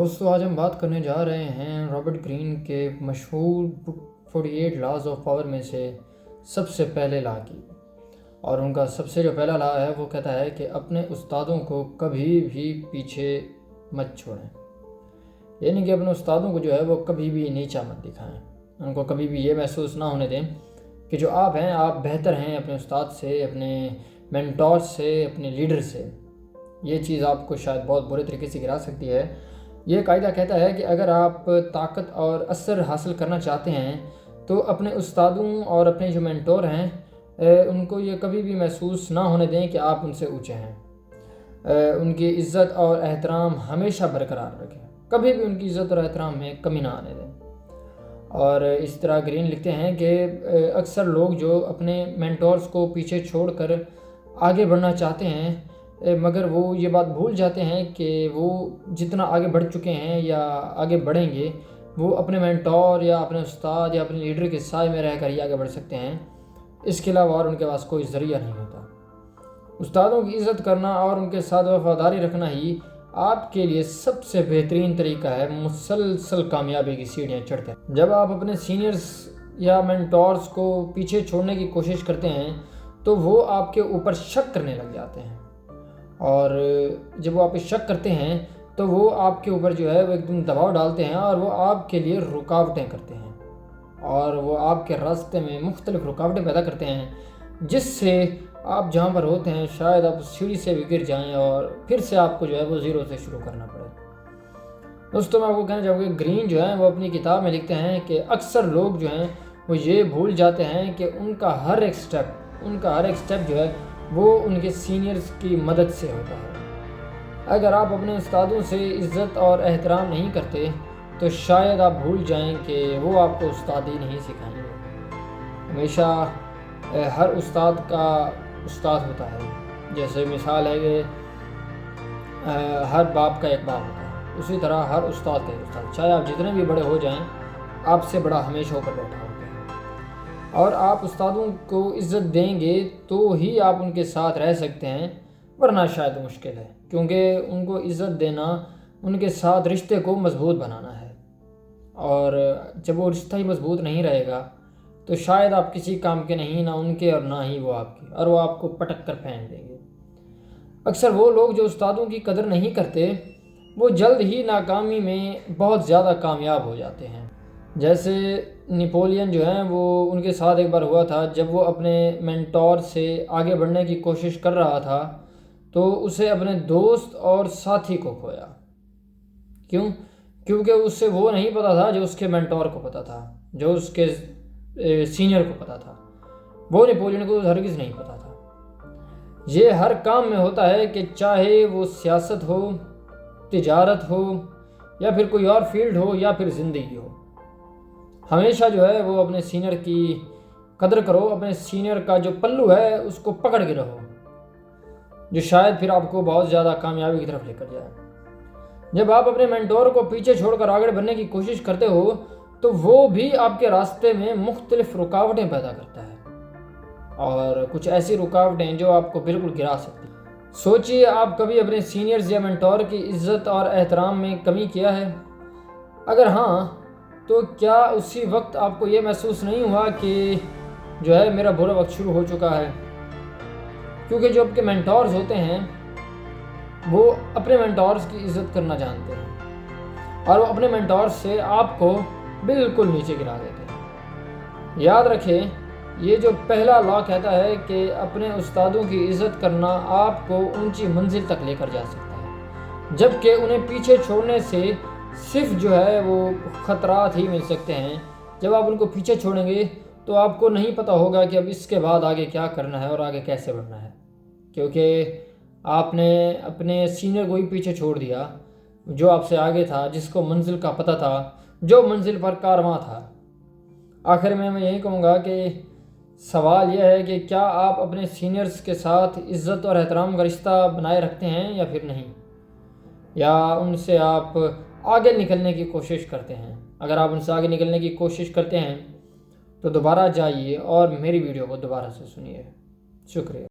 دوستو آج ہم بات کرنے جا رہے ہیں رابرٹ گرین کے مشہور 48 لاز آف پاور میں سے سب سے پہلے لا کی، اور ان کا سب سے جو پہلا لا ہے وہ کہتا ہے کہ اپنے استادوں کو کبھی بھی پیچھے مت چھوڑیں، یعنی کہ اپنے استادوں کو جو ہے وہ کبھی بھی نیچا مت دکھائیں، ان کو کبھی بھی یہ محسوس نہ ہونے دیں کہ جو آپ ہیں آپ بہتر ہیں اپنے استاد سے، اپنے مینٹور سے، اپنے لیڈر سے۔ یہ چیز آپ کو شاید بہت برے طریقے سے گرا سکتی ہے۔ یہ قاعدہ کہتا ہے کہ اگر آپ طاقت اور اثر حاصل کرنا چاہتے ہیں تو اپنے استادوں اور اپنے جو مینٹور ہیں ان کو یہ کبھی بھی محسوس نہ ہونے دیں کہ آپ ان سے اونچے ہیں۔ ان کی عزت اور احترام ہمیشہ برقرار رکھیں، کبھی بھی ان کی عزت اور احترام میں کمی نہ آنے دیں۔ اور اس طرح گرین لکھتے ہیں کہ اکثر لوگ جو اپنے مینٹورز کو پیچھے چھوڑ کر آگے بڑھنا چاہتے ہیں مگر وہ یہ بات بھول جاتے ہیں کہ وہ جتنا آگے بڑھ چکے ہیں یا آگے بڑھیں گے وہ اپنے مینٹور یا اپنے استاد یا اپنے لیڈر کے سائے میں رہ کر ہی آگے بڑھ سکتے ہیں، اس کے علاوہ اور ان کے پاس کوئی ذریعہ نہیں ہوتا۔ استادوں کی عزت کرنا اور ان کے ساتھ وفاداری رکھنا ہی آپ کے لیے سب سے بہترین طریقہ ہے مسلسل کامیابی کی سیڑھیاں چڑھ کر۔ جب آپ اپنے سینئرز یا مینٹورز کو پیچھے چھوڑنے کی کوشش کرتے ہیں تو وہ آپ کے اوپر شک کرنے لگ جاتے ہیں، اور جب وہ آپ پہ شک کرتے ہیں تو وہ آپ کے اوپر جو ہے وہ ایک دم دباؤ ڈالتے ہیں اور وہ آپ کے لیے رکاوٹیں کرتے ہیں، اور وہ آپ کے راستے میں مختلف رکاوٹیں پیدا کرتے ہیں جس سے آپ جہاں پر ہوتے ہیں شاید آپ سیڑھی سے بھی گر جائیں اور پھر سے آپ کو جو ہے وہ زیرو سے شروع کرنا پڑے۔ دوستوں میں آپ کو کہنا چاہوں گا گرین جو ہے وہ اپنی کتاب میں لکھتے ہیں کہ اکثر لوگ جو ہیں وہ یہ بھول جاتے ہیں کہ ان کا ہر ایک سٹیپ جو ہے وہ ان کے سینئرز کی مدد سے ہوتا ہے۔ اگر آپ اپنے استادوں سے عزت اور احترام نہیں کرتے تو شاید آپ بھول جائیں کہ وہ آپ کو استادی نہیں سکھائیں گے۔ ہمیشہ ہر استاد کا استاد ہوتا ہے، جیسے مثال ہے کہ ہر باپ کا ایک باپ ہوتا ہے، اسی طرح ہر استاد کا ایک استاد، چاہے آپ جتنے بھی بڑے ہو جائیں آپ سے بڑا ہمیشہ ہو کر بیٹھا ہوتا ہے، اور آپ استادوں کو عزت دیں گے تو ہی آپ ان کے ساتھ رہ سکتے ہیں، ورنہ شاید مشکل ہے، کیونکہ ان کو عزت دینا ان کے ساتھ رشتے کو مضبوط بنانا ہے، اور جب وہ رشتہ ہی مضبوط نہیں رہے گا تو شاید آپ کسی کام کے نہیں، نہ ان کے اور نہ ہی وہ آپ کے، اور وہ آپ کو پٹک کر پھینک دیں گے۔ اکثر وہ لوگ جو استادوں کی قدر نہیں کرتے وہ جلد ہی ناکامی میں بہت زیادہ کامیاب ہو جاتے ہیں۔ جیسے نپولین جو ہیں وہ ان کے ساتھ ایک بار ہوا تھا، جب وہ اپنے مینٹور سے آگے بڑھنے کی کوشش کر رہا تھا تو اسے اپنے دوست اور ساتھی کو کھویا۔ کیونکہ اس سے وہ نہیں پتا تھا جو اس کے مینٹور کو پتا تھا، جو اس کے سینئر کو پتا تھا، وہ نپولین کو ہرگز نہیں پتا تھا۔ یہ ہر کام میں ہوتا ہے کہ چاہے وہ سیاست ہو، تجارت ہو، یا پھر کوئی اور فیلڈ ہو، یا پھر زندگی ہو، ہمیشہ جو ہے وہ اپنے سینئر کی قدر کرو، اپنے سینئر کا جو پلو ہے اس کو پکڑ کے رہو، جو شاید پھر آپ کو بہت زیادہ کامیابی کی طرف لے کر جائے۔ جب آپ اپنے مینٹور کو پیچھے چھوڑ کر آگے بڑھنے کی کوشش کرتے ہو تو وہ بھی آپ کے راستے میں مختلف رکاوٹیں پیدا کرتا ہے، اور کچھ ایسی رکاوٹیں جو آپ کو بالکل گرا سکتی ہیں۔ سوچئے آپ کبھی اپنے سینئرز یا مینٹور کی عزت اور احترام میں کمی کیا ہے؟ اگر ہاں تو کیا اسی وقت آپ کو یہ محسوس نہیں ہوا کہ جو ہے میرا برا وقت شروع ہو چکا ہے؟ کیونکہ جو آپ کے مینٹورز ہوتے ہیں وہ اپنے مینٹورز کی عزت کرنا جانتے ہیں، اور وہ اپنے مینٹورز سے آپ کو بالکل نیچے گرا دیتے ہیں۔ یاد رکھیں، یہ جو پہلا لا کہتا ہے کہ اپنے استادوں کی عزت کرنا آپ کو اونچی منزل تک لے کر جا سکتا ہے، جبکہ انہیں پیچھے چھوڑنے سے صرف جو ہے وہ خطرات ہی مل سکتے ہیں۔ جب آپ ان کو پیچھے چھوڑیں گے تو آپ کو نہیں پتہ ہوگا کہ اب اس کے بعد آگے کیا کرنا ہے اور آگے کیسے بڑھنا ہے، کیونکہ آپ نے اپنے سینئر کو ہی پیچھے چھوڑ دیا جو آپ سے آگے تھا، جس کو منزل کا پتہ تھا، جو منزل پر کارواں تھا۔ آخر میں یہی کہوں گا کہ سوال یہ ہے کہ کیا آپ اپنے سینئرز کے ساتھ عزت اور احترام کا رشتہ بنائے رکھتے ہیں یا پھر نہیں، یا ان سے آپ آگے نکلنے کی کوشش کرتے ہیں؟ اگر آپ ان سے آگے نکلنے کی کوشش کرتے ہیں تو دوبارہ جائیے اور میری ویڈیو کو دوبارہ سے سنیے۔ شکریہ۔